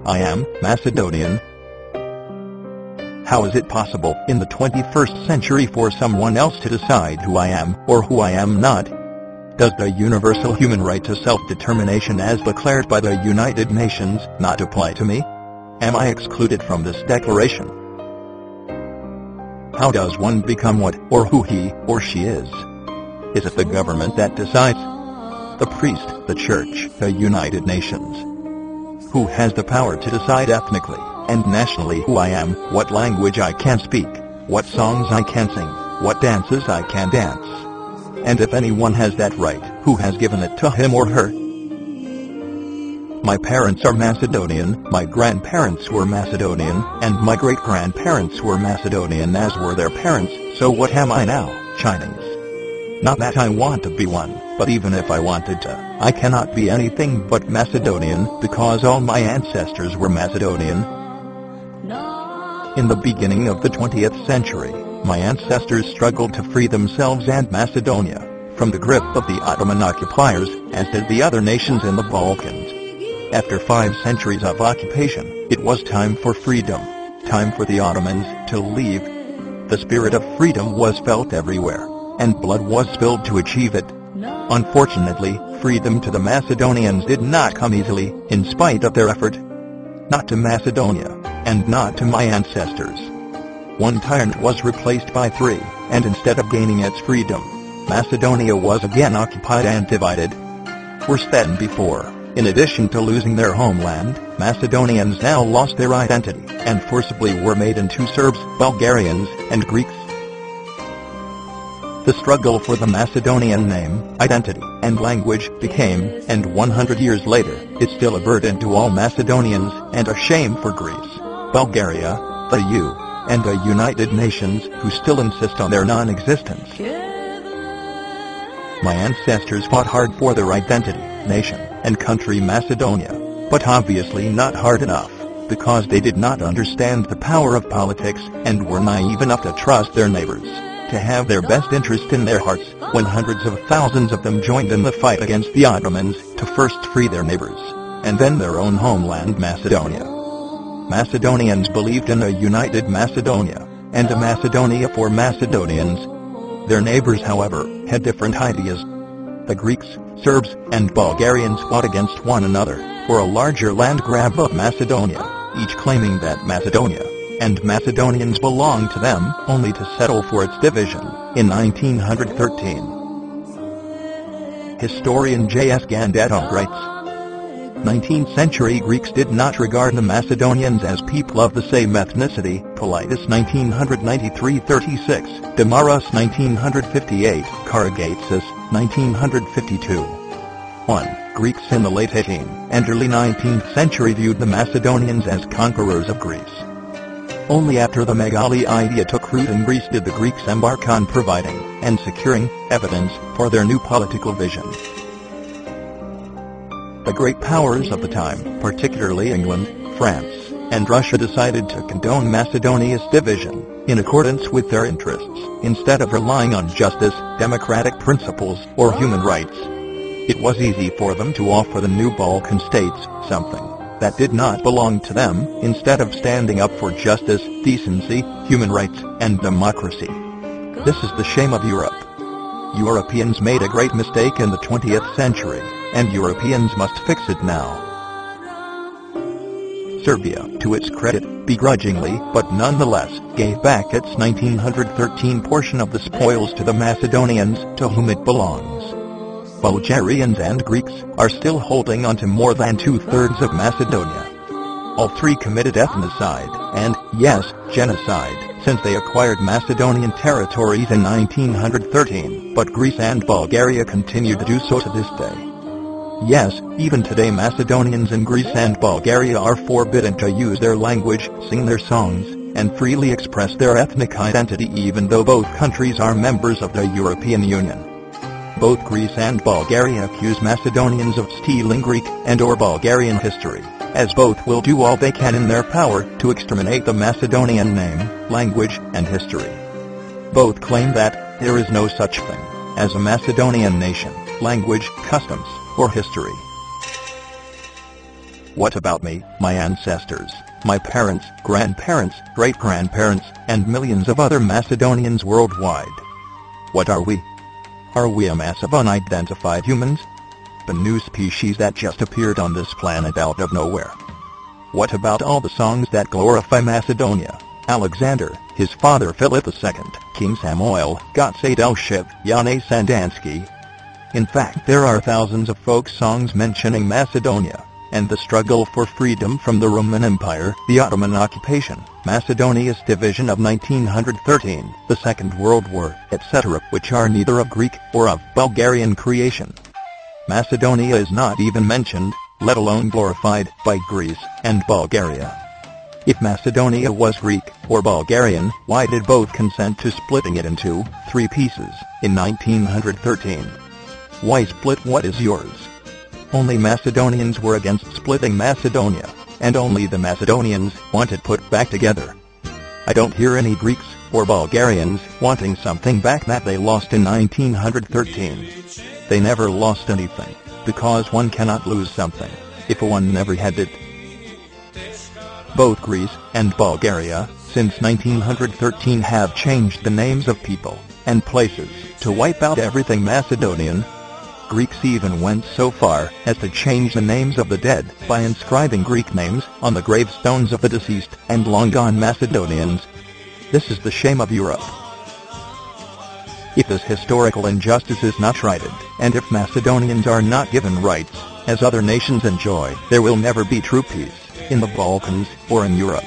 I am Macedonian. How is it possible in the 21st century for someone else to decide who I am or who I am not? Does the universal human right to self-determination as declared by the United Nations not apply to me? Am I excluded from this declaration? How does one become what or who he or she is? Is it the government that decides? The priest, the church, the United Nations? Who has the power to decide ethnically and nationally who I am, what language I can speak, what songs I can sing, what dances I can dance? And if anyone has that right, who has given it to him or her? My parents are Macedonian, my grandparents were Macedonian, and my great-grandparents were Macedonian as were their parents, so what am I now? Chinese. Not that I want to be one, but even if I wanted to, I cannot be anything but Macedonian because all my ancestors were Macedonian. In the beginning of the 20th century, my ancestors struggled to free themselves and Macedonia from the grip of the Ottoman occupiers, as did the other nations in the Balkans. After 5 centuries of occupation, it was time for freedom, time for the Ottomans to leave. The spirit of freedom was felt everywhere, and blood was spilled to achieve it. Unfortunately, freedom to the Macedonians did not come easily, in spite of their effort. Not to Macedonia, and not to my ancestors. One tyrant was replaced by 3, and instead of gaining its freedom, Macedonia was again occupied and divided. Worse than before, in addition to losing their homeland, Macedonians now lost their identity, and forcibly were made into Serbs, Bulgarians, and Greeks. The struggle for the Macedonian name, identity, and language became, and 100 years later, is still a burden to all Macedonians, and a shame for Greece, Bulgaria, the EU, and the United Nations, who still insist on their non-existence. My ancestors fought hard for their identity, nation, and country Macedonia, but obviously not hard enough, because they did not understand the power of politics, and were naive enough to trust their neighbors, to have their best interest in their hearts, when hundreds of thousands of them joined in the fight against the Ottomans, to first free their neighbors, and then their own homeland Macedonia. Macedonians believed in a united Macedonia, and a Macedonia for Macedonians. Their neighbors, however, had different ideas. The Greeks, Serbs, and Bulgarians fought against one another for a larger land grab of Macedonia, each claiming that Macedonia and Macedonians belonged to them, only to settle for its division in 1913. Historian J.S. Gandetto writes, 19th century Greeks did not regard the Macedonians as people of the same ethnicity, Politis 1993-36, Damaras 1958, Karagatsis 1952. 1. Greeks in the late 18th and early 19th century viewed the Macedonians as conquerors of Greece. Only after the Megali idea took root in Greece did the Greeks embark on providing and securing evidence for their new political vision. The great powers of the time, particularly England, France, and Russia, decided to condone Macedonia's division, in accordance with their interests, instead of relying on justice, democratic principles, or human rights. It was easy for them to offer the new Balkan states something that did not belong to them, instead of standing up for justice, decency, human rights, and democracy. This is the shame of Europe. Europeans made a great mistake in the 20th century, and Europeans must fix it now. Serbia, to its credit, begrudgingly, but nonetheless, gave back its 1913 portion of the spoils to the Macedonians, to whom it belongs. Bulgarians and Greeks are still holding on to more than 2/3 of Macedonia. All 3 committed ethnocide, and, yes, genocide, since they acquired Macedonian territories in 1913, but Greece and Bulgaria continue to do so to this day. Yes, even today Macedonians in Greece and Bulgaria are forbidden to use their language, sing their songs, and freely express their ethnic identity, even though both countries are members of the European Union. Both Greece and Bulgaria accuse Macedonians of stealing Greek and/or Bulgarian history, as both will do all they can in their power to exterminate the Macedonian name, language, and history. Both claim that there is no such thing as a Macedonian nation, language, customs, or history. What about me, my ancestors, my parents, grandparents, great-grandparents, and millions of other Macedonians worldwide? What are we? Are we a mass of unidentified humans? A new species that just appeared on this planet out of nowhere? What about all the songs that glorify Macedonia, Alexander, his father Philip II, King Samuel, Gotse Delshiv, Yane Sandansky? In fact, there are thousands of folk songs mentioning Macedonia, and the struggle for freedom from the Roman Empire, the Ottoman occupation, Macedonia's division of 1913, the Second World War, etc., which are neither of Greek or of Bulgarian creation. Macedonia is not even mentioned, let alone glorified, by Greece and Bulgaria. If Macedonia was Greek or Bulgarian, why did both consent to splitting it into 3 pieces in 1913? Why split what is yours? Only Macedonians were against splitting Macedonia, and only the Macedonians want it put back together. I don't hear any Greeks or Bulgarians wanting something back that they lost in 1913. They never lost anything, because one cannot lose something if one never had it. Both Greece and Bulgaria, since 1913, have changed the names of people and places to wipe out everything Macedonian. Greeks even went so far as to change the names of the dead by inscribing Greek names on the gravestones of the deceased and long-gone Macedonians. This is the shame of Europe. If this historical injustice is not righted, and if Macedonians are not given rights as other nations enjoy, there will never be true peace in the Balkans or in Europe.